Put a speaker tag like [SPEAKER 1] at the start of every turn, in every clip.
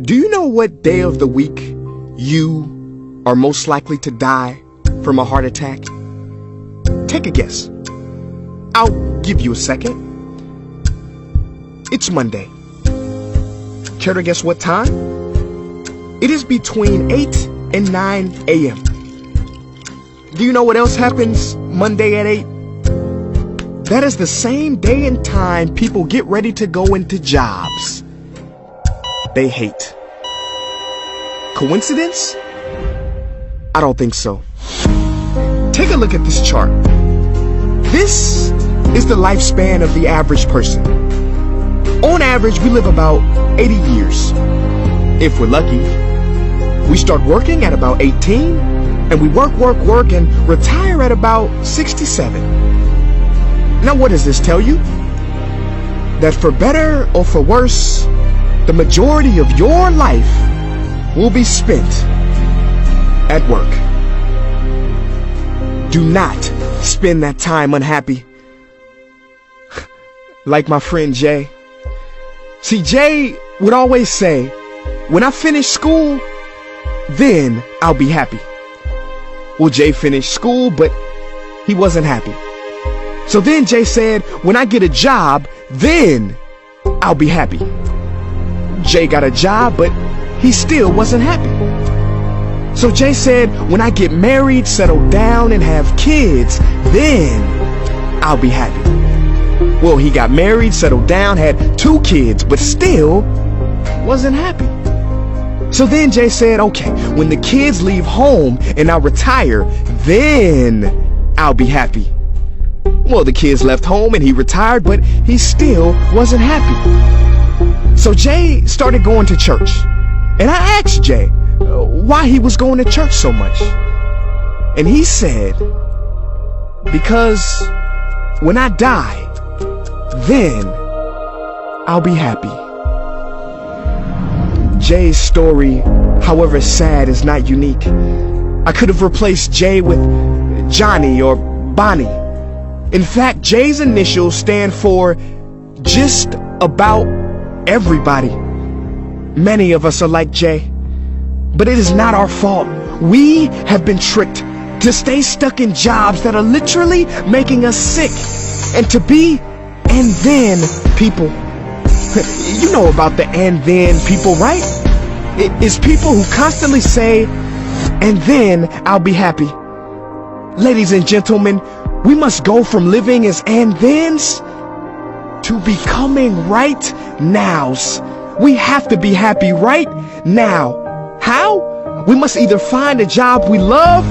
[SPEAKER 1] Do you know what day of the week you are most likely to die from a heart attack? Take a guess. I'll give you a second. It's Monday. Care to guess what time? It is between 8 and 9 a.m. Do you know what else happens Monday at 8? That is the same day and time people get ready to go into jobs they hate. Coincidence? I don't think so. Take a look at this chart. This is the lifespan of the average person. On average, we live about 80 years. If we're lucky, we start working at about 18, and we work, and retire at about 67. Now, what does this tell you? That for better or for worse, the majority of your life will be spent at work. Do not spend that time unhappy. Like my friend Jay. See, Jay would always say, when I finish school, then I'll be happy. Well, Jay finished school, but he wasn't happy. So then Jay said, when I get a job, then I'll be happy. Jay got a job, but he still wasn't happy. So Jay said, when I get married, settle down, and have kids, then I'll be happy. Well, he got married, settled down, had 2 kids, but still wasn't happy. So then Jay said, okay, when the kids leave home and I retire, then I'll be happy. Well, the kids left home and he retired, but he still wasn't happy. So Jay started going to church. And I asked Jay why he was going to church so much. And he said, because when I die, then I'll be happy. Jay's story, however sad, is not unique. I could have replaced Jay with Johnny or Bonnie. In fact, Jay's initials stand for just about everybody. Many of us are like Jay, but it is not our fault. We have been tricked to stay stuck in jobs that are literally making us sick, and to be and then people. You know about the and then people, right? It is people who constantly say, and then I'll be happy. Ladies and gentlemen, we must go from living as and thens to becoming right nows. We have to be happy right now. How? We must either find a job we love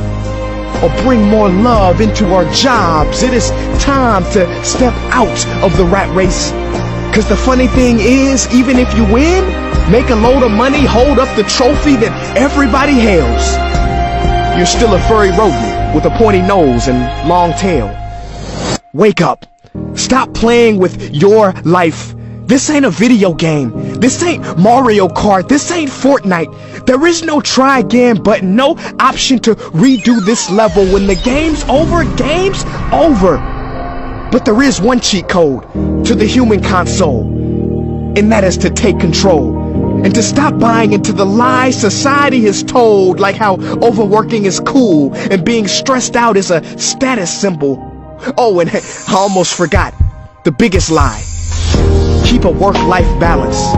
[SPEAKER 1] or bring more love into our jobs. It is time to step out of the rat race. Because the funny thing is, even if you win, make a load of money, hold up the trophy that everybody hails, you're still a furry rodent with a pointy nose and long tail. Wake up. Stop playing with your life. This ain't a video game. This ain't Mario Kart. This ain't Fortnite. There is no try again button, no option to redo this level. When the game's over, game's over. But there is one cheat code to the human console, and that is to take control and to stop buying into the lies society has told, like how overworking is cool and being stressed out is a status symbol. Oh, and I almost forgot the biggest lie. Keep a work-life balance.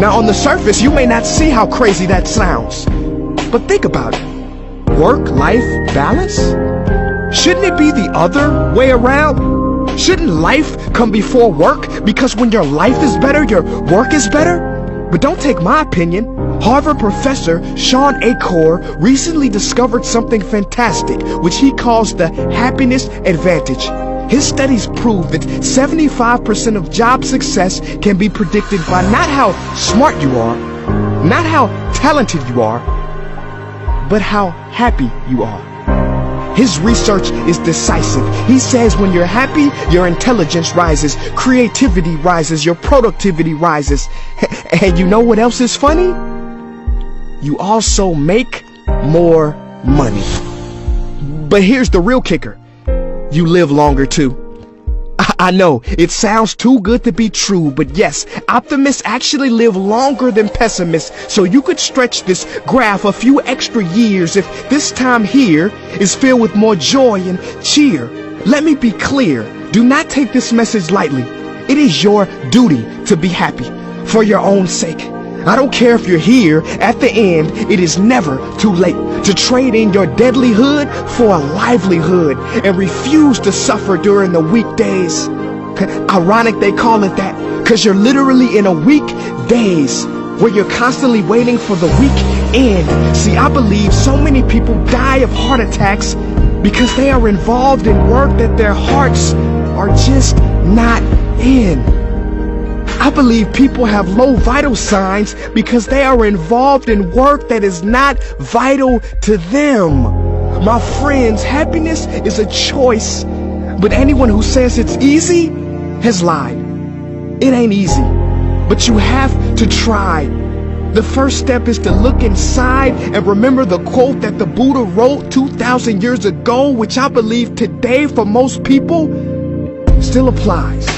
[SPEAKER 1] Now, on the surface, you may not see how crazy that sounds, but think about it. Work-life balance? Shouldn't it be the other way around? Shouldn't life come before work? Because when your life is better, your work is better? But don't take my opinion. Harvard professor Sean Achor recently discovered something fantastic, which he calls the happiness advantage. His studies prove that 75% of job success can be predicted by not how smart you are, not how talented you are, but how happy you are. His research is decisive. He says when you're happy, your intelligence rises, creativity rises, your productivity rises. And you know what else is funny? You also make more money. But here's the real kicker. You live longer too. I know, it sounds too good to be true, but yes, optimists actually live longer than pessimists, so you could stretch this graph a few extra years if this time here is filled with more joy and cheer. Let me be clear, do not take this message lightly. It is your duty to be happy, for your own sake. I don't care if you're here at the end, it is never too late to trade in your deadlyhood for a livelihood and refuse to suffer during the weekdays. Ironic they call it that, cause you're literally in a weekdays where you're constantly waiting for the weekend. See, I believe so many people die of heart attacks because they are involved in work that their hearts are just not in. I believe people have low vital signs because they are involved in work that is not vital to them. My friends, happiness is a choice, but anyone who says it's easy has lied. It ain't easy, but you have to try. The first step is to look inside and remember the quote that the Buddha wrote 2,000 years ago, which I believe today for most people still applies.